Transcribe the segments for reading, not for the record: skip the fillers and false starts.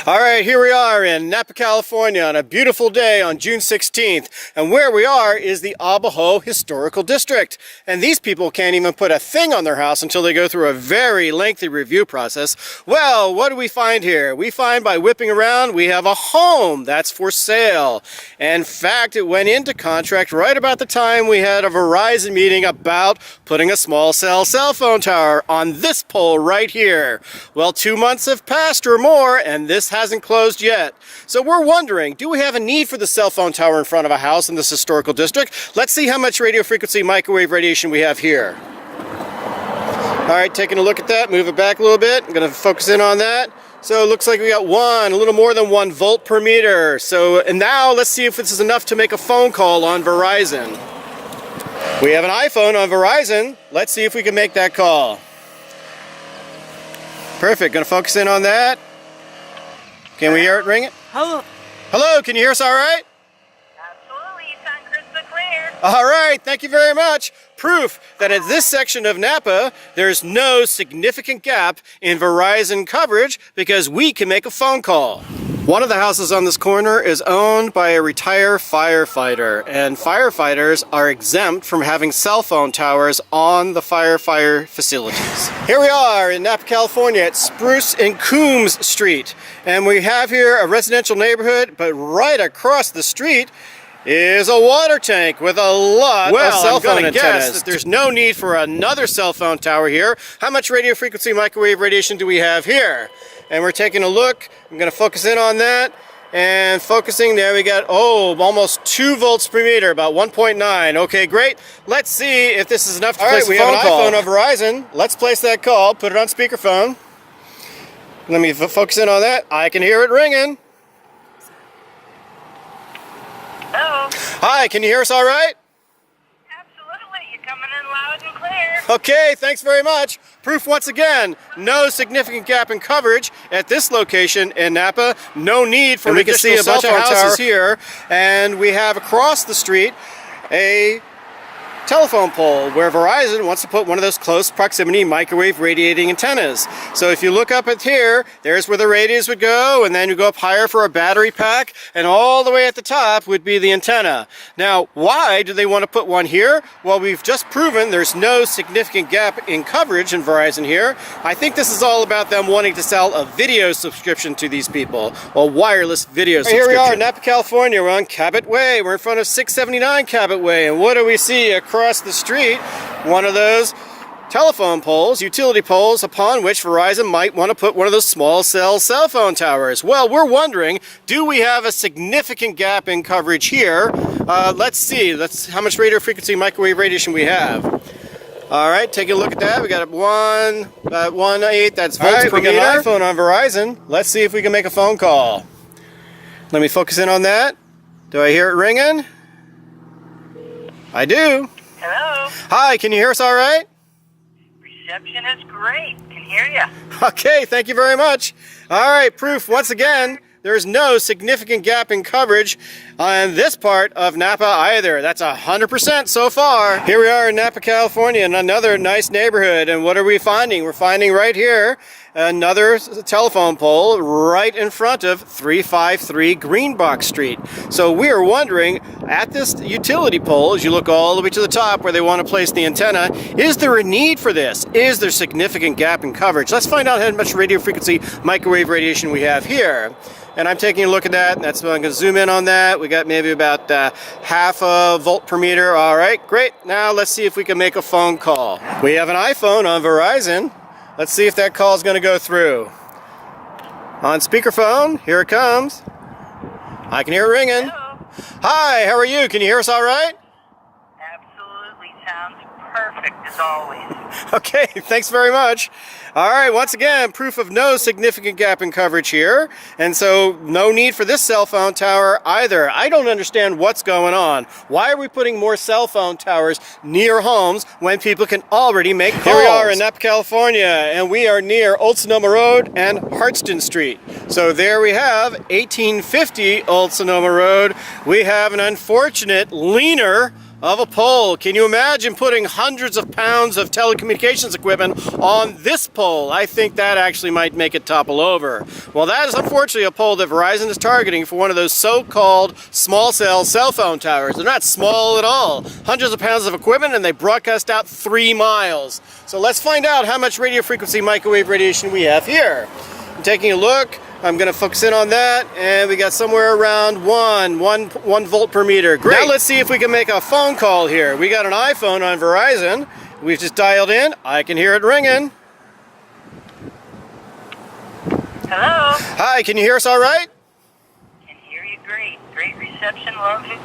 All right, here we are in Napa, California on a beautiful day on June 16th. And where we are is the Abajo Historical District. And these people can't even put a thing on their house until they go through a very lengthy review process. Well, what do we find here? We find by whipping around, we have a home that's for sale. In fact, it went into contract right about the time we had a Verizon meeting about putting a small cell phone tower on this pole right here. Well, 2 months have passed or more, and this hasn't closed yet. So we're wondering, do we have a need for the cell phone tower in front of a house in this historical district? Let's see how much radio frequency microwave radiation we have here. All right, taking a look at that, move it back a little bit. I'm going to focus in on that. So it looks like we got a little more than 1 volt per meter. And now let's see if this is enough to make a phone call on Verizon. We have an iPhone on Verizon. Let's see if we can make that call. Perfect, going to focus in on that. Can we hear it ringing? Hello. Hello, can you hear us all right? Absolutely, you sound crystal clear. All right, thank you very much. Proof that at this section of Napa, there's no significant gap in Verizon coverage because we can make a phone call. One of the houses on this corner is owned by a retired firefighter, and firefighters are exempt from having cell phone towers on the firefighter facilities. Here we are in Napa, California at Spruce and Coombs Street, and we have here a residential neighborhood, but right across the street is a water tank with a lot of cell phone antennas. Guess that there's no need for another cell phone tower here. How much radio frequency microwave radiation do we have here? And we're taking a look. I'm going to focus in on that. And focusing, there we got, almost 2 volts per meter, about 1.9. Okay, great. Let's see if this is enough to place a phone call. We have an iPhone on Verizon. Let's place that call. Put it on speakerphone. Let me focus in on that. I can hear it ringing. Hello. Hi, can you hear us all right? Absolutely, you're coming in loud and clear. Okay, thanks very much. Proof once again, no significant gap in coverage at this location in Napa. No need for additional cell phone towers. We can see a bunch of houses here, and we have across the street a telephone pole where Verizon wants to put one of those close proximity microwave radiating antennas. So if you look up at here, there's where the radios would go, and then you go up higher for a battery pack, and all the way at the top would be the antenna. Now, why do they want to put one here? Well, we've just proven there's no significant gap in coverage in Verizon here. I think this is all about them wanting to sell a video subscription to these people, a wireless video subscription. Here we are in Napa, California. We're on Cabot Way. We're in front of 679 Cabot Way, and what do we see across the street? One of those telephone poles, utility poles, upon which Verizon might want to put one of those small cell phone towers. Well, we're wondering, do we have a significant gap in coverage here? Let's see. How much radio frequency microwave radiation we have. All right, take a look at that. We got 1.8. That's volts per meter. We got an iPhone on Verizon. Let's see if we can make a phone call. Let me focus in on that. Do I hear it ringing? I do. Hello. Hi, can you hear us all right? Reception is great. Can hear you. Okay, thank you very much. All right, proof once again, there's no significant gap in coverage on this part of Napa either. That's 100% so far. Here we are in Napa, California, in another nice neighborhood. And what are we finding? We're finding right here another telephone pole right in front of 353 Greenbox Street. So we are wondering, at this utility pole, as you look all the way to the top where they want to place the antenna, is there a need for this? Is there significant gap in coverage? Let's find out how much radio frequency microwave radiation we have here. And I'm taking a look at that. That's why I'm going to zoom in on that. We got maybe about half a volt per meter. All right, great. Now let's see if we can make a phone call. We have an iPhone on Verizon. Let's see if that call is going to go through. On speakerphone, here it comes. I can hear it ringing. Hello. Hi, how are you? Can you hear us all right? Absolutely, sounds perfect as always. Okay, thanks very much. All right, once again, proof of no significant gap in coverage here, and so no need for this cell phone tower either. I don't understand what's going on. Why are we putting more cell phone towers near homes when people can already make calls? Here we are in Napa, California, and we are near Old Sonoma Road and Hartston Street. So there we have 1850 Old Sonoma Road. We have an unfortunate leaner of a pole. Can you imagine putting hundreds of pounds of telecommunications equipment on this pole? I think that actually might make it topple over. Well, that is unfortunately a pole that Verizon is targeting for one of those so-called small cell phone towers. They're not small at all. Hundreds of pounds of equipment, and they broadcast out 3 miles. So let's find out how much radio frequency microwave radiation we have here. I'm taking a look. I'm going to focus in on that, and we got somewhere around 1 volt per meter. Great. Now let's see if we can make a phone call here. We got an iPhone on Verizon. We've just dialed in. I can hear it ringing. Hello? Hi, can you hear us all right? Can hear you great. Great reception, love you.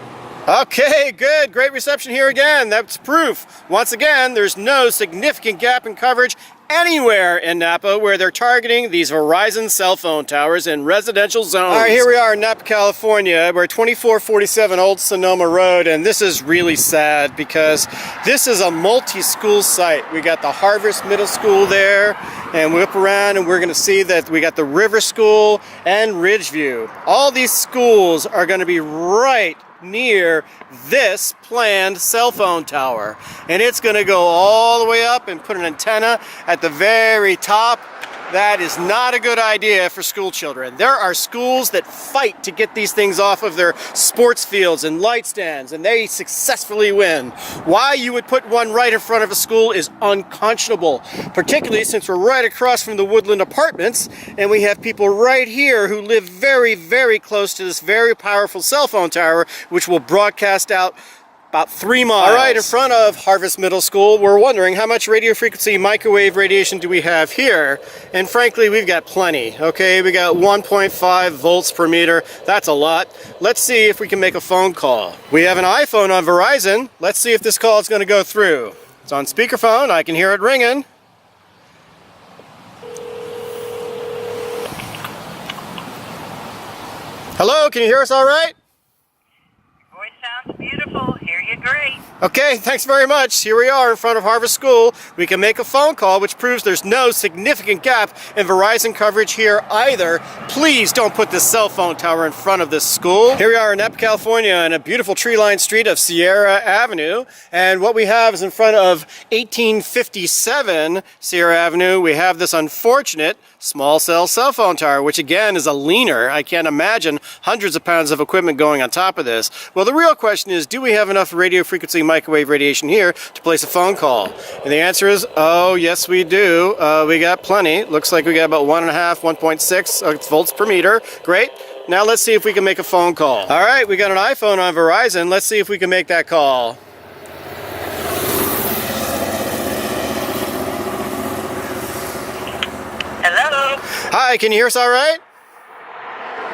Okay, good. Great reception here again. That's proof. Once again, there's no significant gap in coverage anywhere in Napa where they're targeting these Verizon cell phone towers in residential zones. All right, here we are in Napa, California. We're 2447 Old Sonoma Road, and this is really sad because this is a multi-school site. We got the Harvest Middle School there, and we whip around and we're going to see that we got the River School and Ridgeview. All these schools are going to be right near this planned cell phone tower, and it's going to go all the way up and put an antenna at the very top. That is not a good idea for school children. There are schools that fight to get these things off of their sports fields and light stands, and they successfully win. Why you would put one right in front of a school is unconscionable, particularly since we're right across from the Woodland Apartments, and we have people right here who live very, very close to this very powerful cell phone tower, which will broadcast out about 3 miles. All right, in front of Harvest Middle School, we're wondering how much radio frequency microwave radiation do we have here? And frankly, we've got plenty. Okay, we got 1.5 volts per meter. That's a lot. Let's see if we can make a phone call. We have an iPhone on Verizon. Let's see if this call is going to go through. It's on speakerphone. I can hear it ringing. Hello, can you hear us all right? Your voice sounds beautiful. Hear you great. Okay, thanks very much. Here we are in front of Harvest School. We can make a phone call, which proves there's no significant gap in Verizon coverage here either. Please don't put this cell phone tower in front of this school. Here we are in Napa, California, in a beautiful tree-lined street of Sierra Avenue. And what we have is in front of 1857 Sierra Avenue, we have this unfortunate small cell phone tower, which again is a leaner. I can't imagine hundreds of pounds of equipment going on top of this. Well, the real question is, do we have enough radio frequency microwave radiation here to place a phone call? And the answer is, oh, yes, we do. We got plenty. Looks like we got about 1.5, 1.6 volts per meter. Great. Now let's see if we can make a phone call. All right, we got an iPhone on Verizon. Let's see if we can make that call. Hello? Hi, can you hear us all right?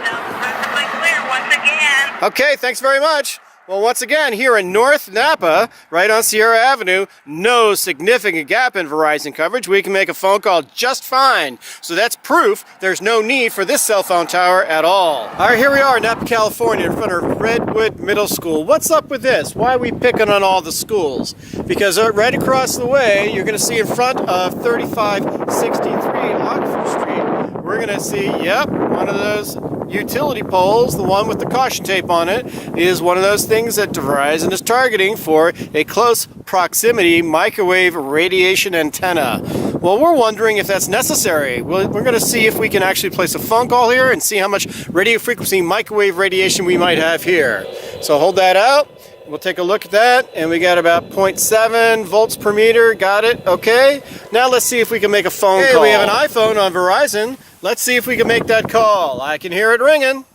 Sounds perfectly clear once again. Okay, thanks very much. Well, once again, here in North Napa, right on Sierra Avenue, no significant gap in Verizon coverage. We can make a phone call just fine. So that's proof there's no need for this cell phone tower at all. All right, here we are in Napa, California, in front of Redwood Middle School. What's up with this? Why are we picking on all the schools? Because right across the way, you're going to see in front of 3563 Oxford Street, we're going to see, yep, one of those utility poles, the one with the caution tape on it, is one of those things that Verizon is targeting for a close proximity microwave radiation antenna. Well, we're wondering if that's necessary. We're going to see if we can actually place a phone call here and see how much radio frequency microwave radiation we might have here. So hold that out. We'll take a look at that, and we got about 0.7 volts per meter. Got it? Okay. Now let's see if we can make a phone call. We have an iPhone on Verizon. Let's see if we can make that call. I can hear it ringing.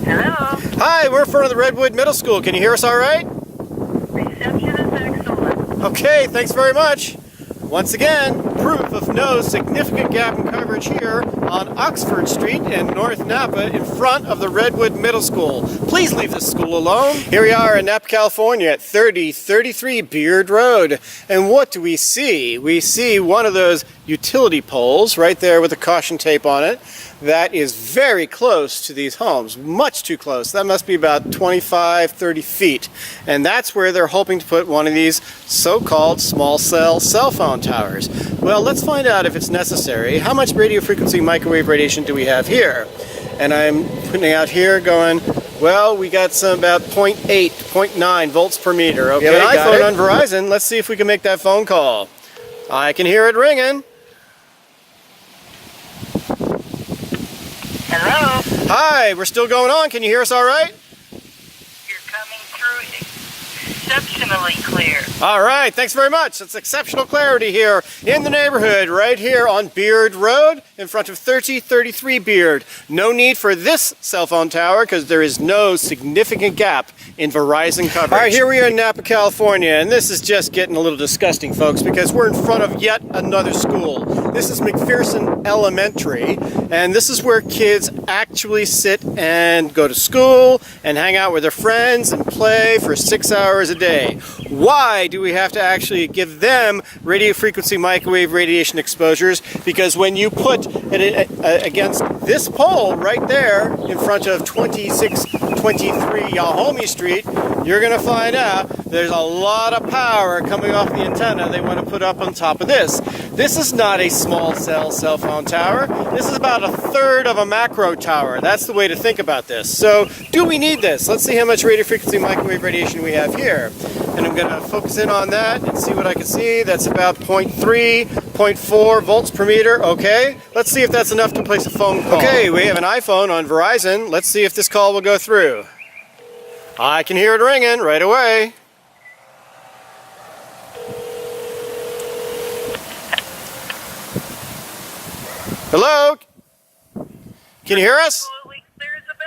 Hello? Hi, we're in front of the Redwood Middle School. Can you hear us all right? Reception is excellent. Okay, thanks very much. Once again, proof of no significant gap in coverage here on Oxford Street in North Napa in front of the Redwood Middle School. Please leave this school alone. Here we are in Napa, California at 3033 Beard Road. And what do we see? We see one of those utility poles right there with the caution tape on it that is very close to these homes, much too close. That must be about 25, 30 feet. And that's where they're hoping to put one of these so-called small cell phone towers. Well, let's find out if it's necessary. How much radio frequency microwave radiation do we have here? And I'm putting out here going Well, we got some about 0.8, 0.9 volts per meter. Okay, You have an iPhone on Verizon. Let's see if we can make that phone call. I can hear it ringing. Hello? Hi, we're still going on. Can you hear us all right? You're coming through exceptionally clear. All right, thanks very much. It's exceptional clarity here in the neighborhood, right here on Beard Road, in front of 3033 Beard. No need for this cell phone tower because there is no significant gap in Verizon coverage. All right, here we are in Napa, California, and this is just getting a little disgusting, folks, because we're in front of yet another school. This is McPherson Elementary, and this is where kids actually sit and go to school and hang out with their friends and play for 6 hours a day. Why do we have to actually give them radio frequency microwave radiation exposures? Because when you put it against this pole right there in front of 2623 Yahomie Street, you're going to find out there's a lot of power coming off the antenna they want to put up on top of this. This is not a small cell phone tower. This is about a third of a macro tower. That's the way to think about this. So, do we need this? Let's see how much radio frequency microwave radiation we have here. And I'm going to focus in on that and see what I can see. That's about 0.3, 0.4 volts per meter. Okay, let's see if that's enough to place a phone call. Okay, we have an iPhone on Verizon. Let's see if this call will go through. I can hear it ringing right away. Hello? Can you hear us? Absolutely clear as a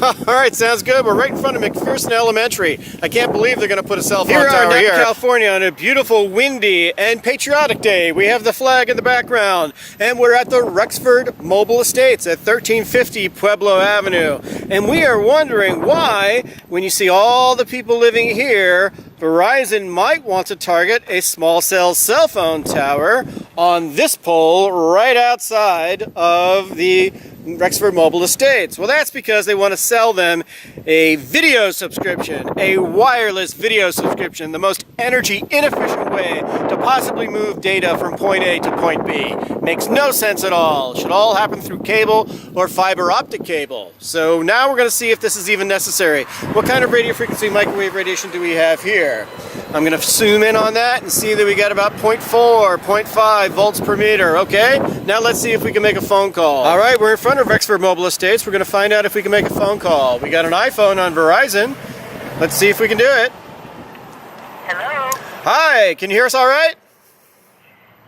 bell. All right, sounds good. We're right in front of McPherson Elementary. I can't believe they're going to put a cell phone tower here. Napa, California, on a beautiful, windy, and patriotic day. We have the flag in the background, and we're at the Rexford Mobile Estates at 1350 Pueblo Avenue. And we are wondering why, when you see all the people living here, Verizon might want to target a small cell phone tower on this pole right outside of the Rexford Mobile Estates. Well, that's because they want to sell them a video subscription, a wireless video subscription, the most energy inefficient way to possibly move data from point A to point B. Makes no sense at all. Should all happen through cable or fiber optic cable. So now we're going to see if this is even necessary. What kind of radio frequency microwave radiation do we have here? I'm going to zoom in on that and see that we got about 0.4, 0.5 volts per meter. Okay, now let's see if we can make a phone call. All right, we're in front of Rexford Mobile Estates. We're going to find out if we can make a phone call. We got an iPhone on Verizon. Let's see if we can do it. Hello? Hi, can you hear us all right?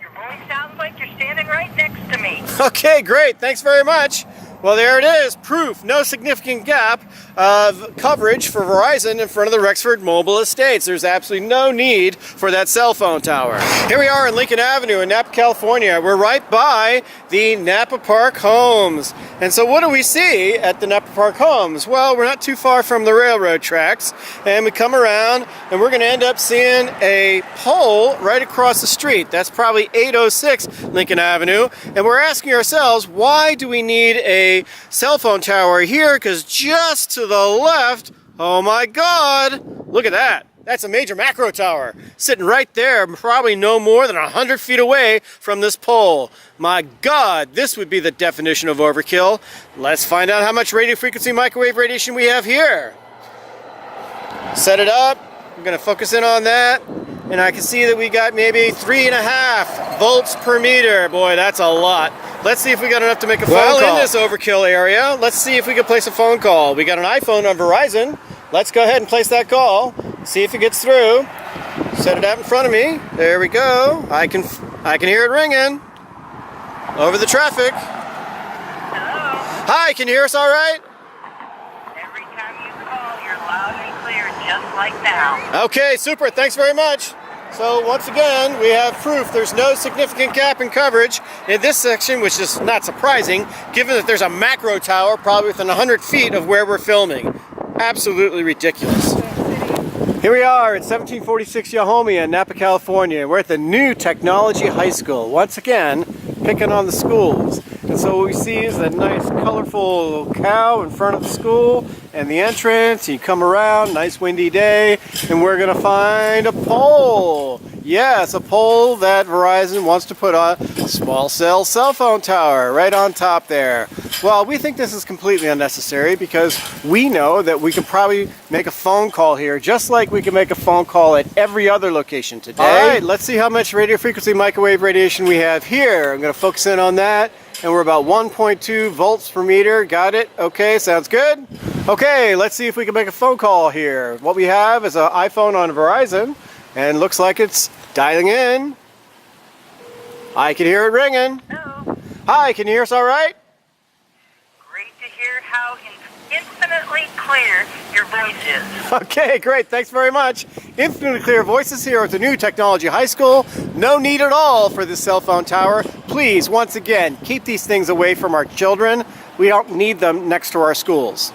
Your voice sounds like you're standing right next to me. Okay, great. Thanks very much. Well, there it is. Proof. No significant gap of coverage for Verizon in front of the Rexford Mobile Estates. There's absolutely no need for that cell phone tower. Here we are in Lincoln Avenue in Napa, California. We're right by the Napa Park Homes. And so what do we see at the Napa Park Homes? Well, we're not too far from the railroad tracks. And we come around and we're going to end up seeing a pole right across the street. That's probably 806 Lincoln Avenue. And we're asking ourselves, why do we need a cell phone tower here? Because just to the left, oh my God, look at that. That's a major macro tower sitting right there, probably no more than 100 feet away from this pole. My God, this would be the definition of overkill. Let's find out how much radio frequency microwave radiation we have here. Set it up. I'm going to focus in on that. And I can see that we got maybe 3.5 volts per meter. Boy, that's a lot. Let's see if we got enough to make a phone call. Well, in this overkill area, let's see if we can place a phone call. We got an iPhone on Verizon. Let's go ahead and place that call. See if it gets through. Set it out in front of me. There we go. I can hear it ringing over the traffic. Hello? Hi, can you hear us all right? Every time you call, you're loud and clear, just like now. Okay, super. Thanks very much. So once again, we have proof there's no significant gap in coverage in this section, which is not surprising, given that there's a macro tower probably within 100 feet of where we're filming. Absolutely ridiculous. Here we are at 1746 Yahomie in Napa, California. We're at the New Technology High School. Once again, picking on the schools. And so what we see is a nice colorful cow in front of the school and the entrance. You come around, nice windy day, and we're gonna find a pole. Yes, a pole that Verizon wants to put a small cell phone tower right on top there. Well, we think this is completely unnecessary because we know that we can probably make a phone call here just like we can make a phone call at every other location today. All right, let's see how much radio frequency microwave radiation we have here. I'm going to focus in on that, and we're about 1.2 volts per meter. Got it? Okay, sounds good. Okay, let's see if we can make a phone call here. What we have is an iPhone on Verizon, and looks like it's dialing in. I can hear it ringing. Hello. Hi, can you hear us all right? Great to hear how infinitely clear your voice is. Okay, great. Thanks very much. Infinitely clear voices here at the new Technology High School. No need at all for this cell phone tower. Please, once again, keep these things away from our children. We don't need them next to our schools.